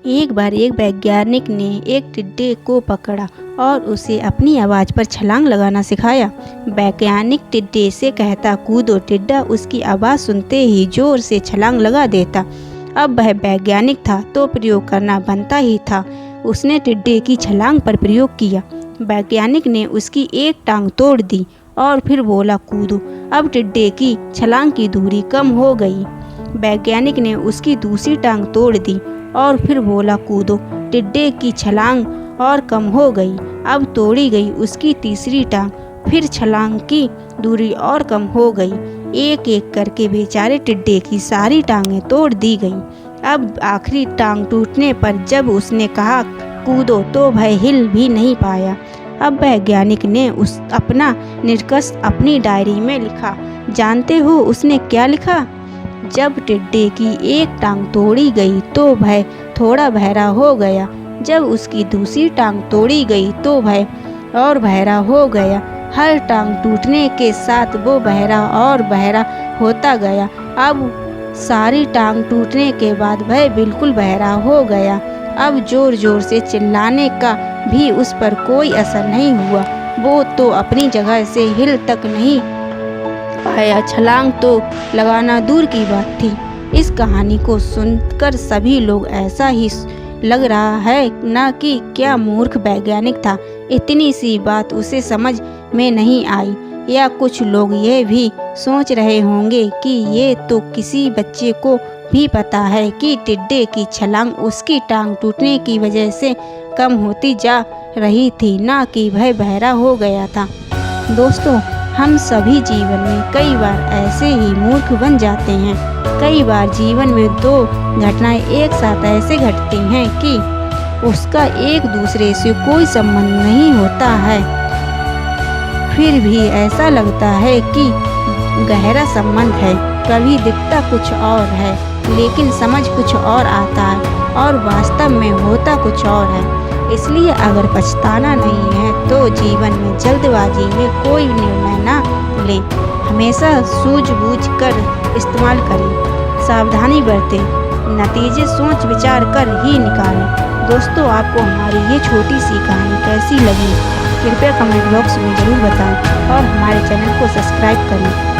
एक बार एक वैज्ञानिक ने एक टिड्डे को पकड़ा और उसे अपनी आवाज़ पर छलांग लगाना सिखाया। वैज्ञानिक टिड्डे से कहता, कूदो। टिड्डा उसकी आवाज़ सुनते ही जोर से छलांग लगा देता। अब वह वैज्ञानिक था तो प्रयोग करना बनता ही था। उसने टिड्डे की छलांग पर प्रयोग किया। वैज्ञानिक ने उसकी एक टांग तोड़ दी और फिर बोला, कूदो। अब टिड्डे की छलांग की दूरी कम हो गई। वैज्ञानिक ने उसकी दूसरी टांग तोड़ दी और फिर बोला, कूदो। टिड्डे की छलांग और कम हो गई। अब तोड़ी गई उसकी तीसरी टांग, फिर छलांग की दूरी और कम हो गई। एक एक करके बेचारे टिड्डे की सारी टांगें तोड़ दी गईं। अब आखिरी टांग टूटने पर जब उसने कहा, कूदो, तो वह हिल भी नहीं पाया। अब वैज्ञानिक ने अपना निष्कर्ष अपनी डायरी में लिखा। जानते हो उसने क्या लिखा? जब टिड्डे की एक टांग तोड़ी गई तो वह थोड़ा बहरा हो गया। जब उसकी दूसरी टांग तोड़ी गई तो वह और बहरा हो गया। हर टांग टूटने के साथ वो बहरा और बहरा होता गया। अब सारी टांग टूटने के बाद वह बिल्कुल बहरा हो गया। अब जोर जोर से चिल्लाने का भी उस पर कोई असर नहीं हुआ। वो तो अपनी जगह से हिल तक नहीं पाया। छलांग तो लगाना दूर की बात थी। इस कहानी को सुनकर सभी लोग ऐसा ही लग रहा है ना कि क्या मूर्ख वैज्ञानिक था, इतनी सी बात उसे समझ में नहीं आई। या कुछ लोग ये भी सोच रहे होंगे कि ये तो किसी बच्चे को भी पता है कि टिड्डे की छलांग उसकी टांग टूटने की वजह से कम होती जा रही थी, ना कि वह बहरा हो गया था। दोस्तों, हम सभी जीवन में कई बार ऐसे ही मूर्ख बन जाते हैं। कई बार जीवन में दो घटनाएं एक साथ ऐसे घटती हैं कि उसका एक दूसरे से कोई संबंध नहीं होता है, फिर भी ऐसा लगता है कि गहरा संबंध है। कभी दिखता कुछ और है लेकिन समझ कुछ और आता है और वास्तव में होता कुछ और है। इसलिए अगर पछताना नहीं है तो जीवन में जल्दबाजी में कोई निर्णय ना लें। हमेशा सूझबूझ कर इस्तेमाल करें, सावधानी बरतें, नतीजे सोच विचार कर ही निकालें। दोस्तों, आपको हमारी ये छोटी सी कहानी कैसी लगी कृपया कमेंट बॉक्स में ज़रूर बताएं और हमारे चैनल को सब्सक्राइब करें।